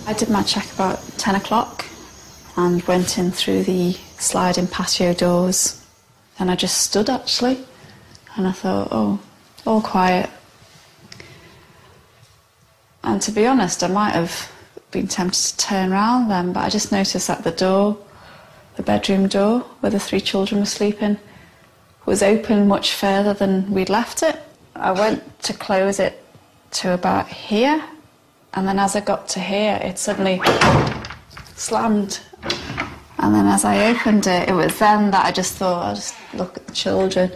I did my check about 10 o'clock and went in through the sliding patio doors. And I just stood, actually, and I thought, oh, all quiet. And to be honest, I might have been tempted to turn around then, but I just noticed that the door, the bedroom door where the 3 children were sleeping, was open much further than we'd left it. I went to close it to about here, and then as I got to here, it suddenly slammed. And then as I opened it, it was then that I just thought, I'll just look at the children.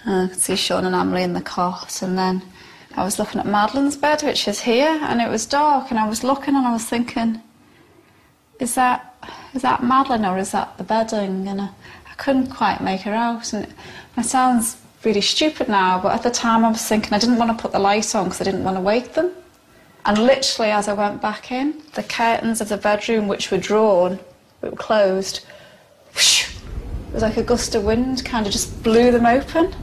And I could see Sean and Emily in the cot, and then I was looking at Madeline's bed, which is here, and it was dark, and I was looking and I was thinking, is that Madeline or is that the bedding? And I couldn't quite make her out. And it sounds really stupid now, but at the time I was thinking I didn't want to put the light on because I didn't want to wake them. And literally as I went back in, the curtains of the bedroom, which were drawn, but were closed, whoosh, it was like a gust of wind, kind of just blew them open.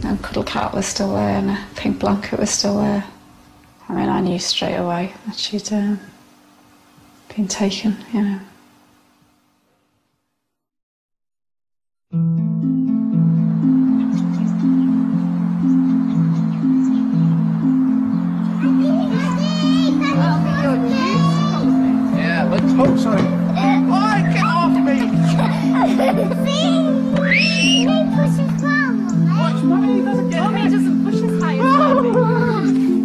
And Cuddle Cat was still there, and a pink blanket was still there. I mean, I knew straight away that she'd been taken, you know. Yeah, let's hope so. Oh, get off me! Watch, Mommy doesn't get Mommy doesn't push as high as Mommy.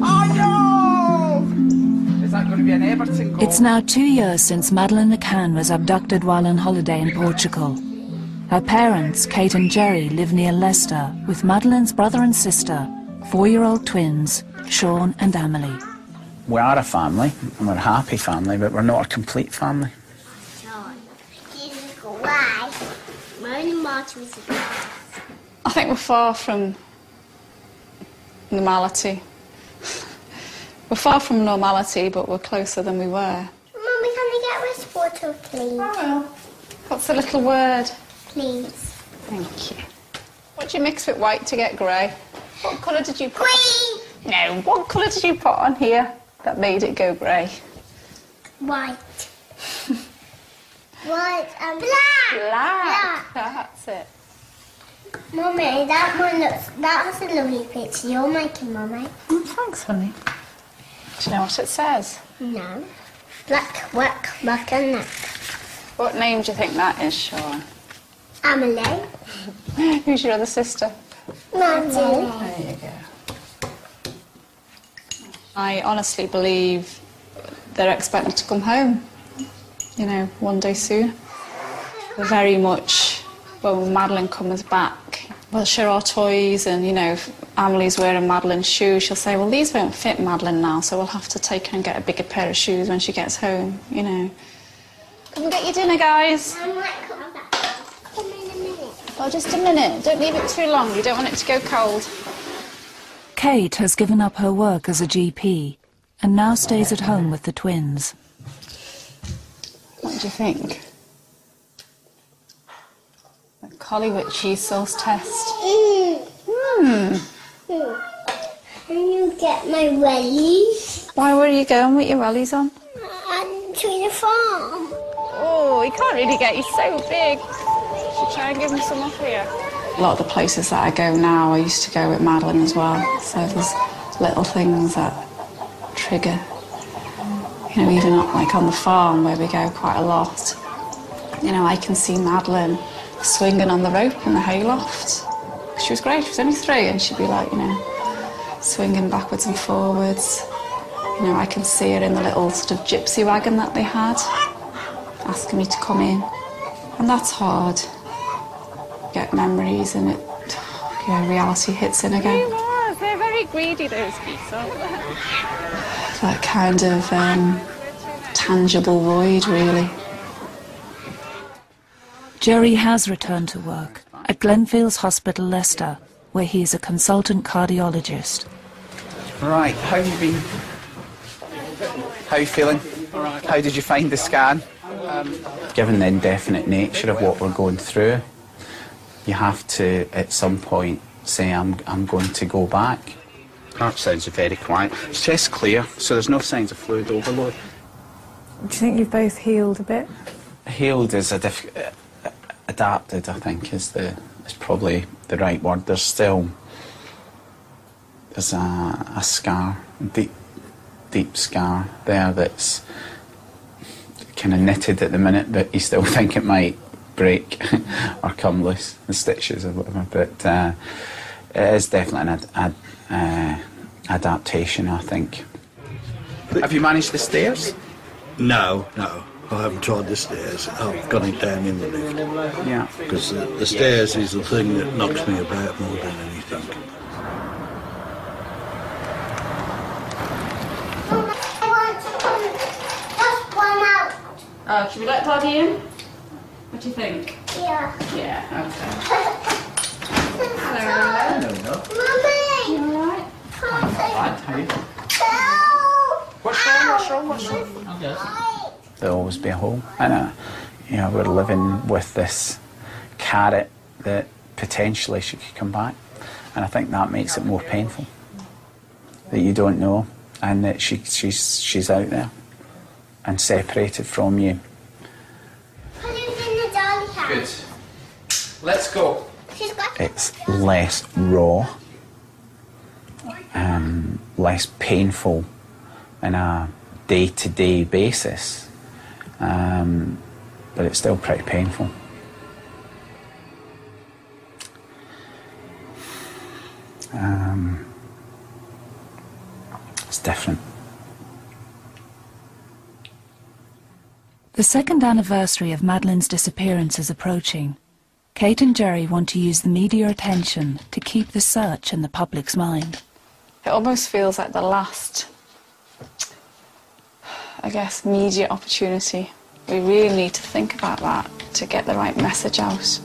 Oh no! Is that going to be an Everton goal? It's now 2 years since Madeleine McCann was abducted while on holiday in Portugal. Her parents, Kate and Jerry, live near Leicester with Madeleine's brother and sister, 4-year-old twins, Sean and Emily. We are a family, and we're a happy family, but we're not a complete family. I think we're far from normality. We're far from normality, but we're closer than we were. Mummy, can we get this water, please? I will. What's the little word? Please. Thank you. What did you mix with white to get grey? What colour did you put? Green! No, what colour did you put on here that made it go grey? White. White and black! Black. That's it. Mummy, that's a lovely picture you're making, Mummy. Oh, thanks, honey. Do you know what it says? No. Black and neck. What name do you think that is, Sean? Emily. Who's your other sister? Maddie. There you go. I honestly believe they're expected to come home, you know, one day soon. We're very much, when Madeleine comes back, we'll share our toys, and, you know, if Emily's wearing Madeleine's shoes, she'll say, well, these won't fit Madeline now, so we'll have to take her and get a bigger pair of shoes when she gets home, you know. Come and get your dinner, guys. I might come back. Come in a minute. Oh, just a minute. Don't leave it too long. You don't want it to go cold. Kate has given up her work as a GP and now stays at home with the twins. What do you think? The collie with cheese sauce test. Can you get my wellies? Why were you going with your wellies on? I'm to the farm. Oh, he can't really get you so big. Should try and give him some off here. A lot of the places that I go now, I used to go with Madeline as well. So there's little things that trigger. You know, even like on the farm where we go quite a lot. You know, I can see Madeline swinging on the rope in the hayloft. She was great. She was only 3, and she'd be like, you know, swinging backwards and forwards. You know, I can see her in the little sort of gypsy wagon that they had, asking me to come in. And that's hard. Get memories and it, you know, reality hits in again. They're very greedy, those geese, aren't they? That kind of tangible void, really. Jerry has returned to work at Glenfields Hospital, Leicester, where he is a consultant cardiologist. Right, how have you been? How are you feeling? All right. How did you find the scan? Given the indefinite nature of what we're going through, you have to, at some point, say, I'm going to go back. Heart sounds very quiet. Chest clear, so there's no signs of fluid overload. Do you think you've both healed a bit? Healed is adapted, I think, is probably the right word. There's a scar, deep scar there that's kind of knitted at the minute, but you still think it might break or come loose, the stitches or whatever. But it is definitely an adaptation, I think. Have you managed the stairs? No, I haven't tried the stairs. I've got it down in the lift. Yeah. Because the stairs is the thing that knocks me about more than anything. I want to just one out. Oh, should we let Daddy in? What do you think? Yeah. Yeah, okay. No. Mummy! You alright? What's wrong? There'll always be a hole. And we're living with this carrot that potentially she could come back. And I think that makes it more painful. That you don't know, and that she's out there and separated from you. Put it in the dolly house. Good. Let's go. She's got It's less raw, less painful on a day-to-day basis, but it's still pretty painful. It's different. The second anniversary of Madeline's disappearance is approaching. Kate and Jerry want to use the media attention to keep the search in the public's mind. It almost feels like the last, I guess, media opportunity. We really need to think about that to get the right message out.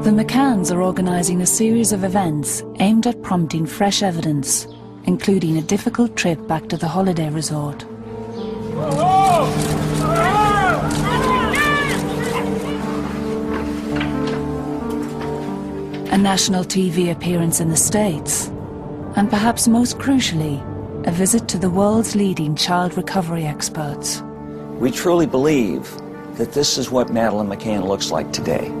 The McCanns are organising a series of events aimed at prompting fresh evidence, including a difficult trip back to the holiday resort. A national TV appearance in the States, and perhaps most crucially, a visit to the world's leading child recovery experts. We truly believe that this is what Madeleine McCann looks like today.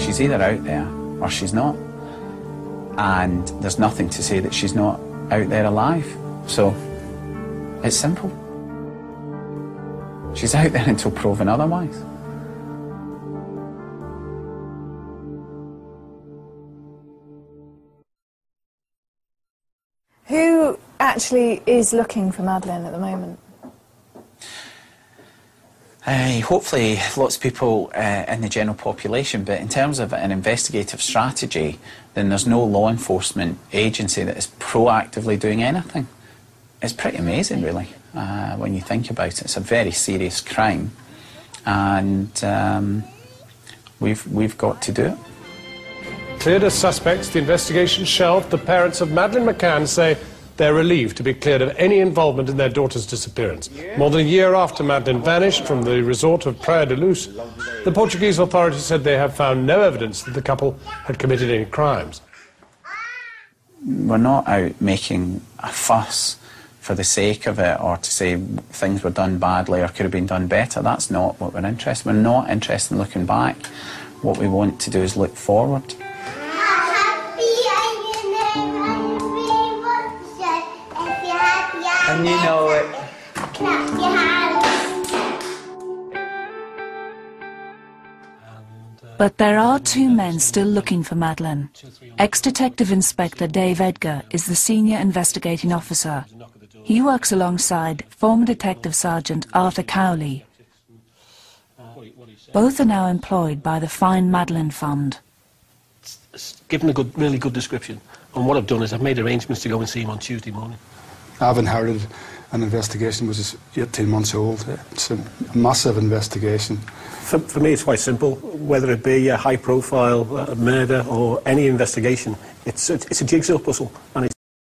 She's either out there or she's not. And there's nothing to say that she's not out there alive. So it's simple. She's out there until proven otherwise. Who actually is looking for Madeleine at the moment? Hopefully lots of people in the general population, but in terms of an investigative strategy, then there's no law enforcement agency that is proactively doing anything. It's pretty amazing, really, when you think about it. It's a very serious crime, and we've got to do it. Cleared as suspects, the investigation shelved. The parents of Madeleine McCann say they're relieved to be cleared of any involvement in their daughter's disappearance. More than a year after Madeleine vanished from the resort of Praia de Luz, the Portuguese authorities said they have found no evidence that the couple had committed any crimes. We're not out making a fuss for the sake of it, or to say things were done badly or could have been done better. That's not what we're interested in. We're not interested in looking back. What we want to do is look forward. And you know it. Clap your hands. But there are two men still looking for Madeleine. Ex-Detective Inspector Dave Edgar is the senior investigating officer. He works alongside former Detective Sergeant Arthur Cowley. Both are now employed by the Find Madeleine Fund. Given a really good description, and what I've done is I've made arrangements to go and see him on Tuesday morning. I've inherited an investigation which is 18 months old. It's a massive investigation. For me, it's quite simple. Whether it be a high-profile murder or any investigation, it's a jigsaw puzzle, and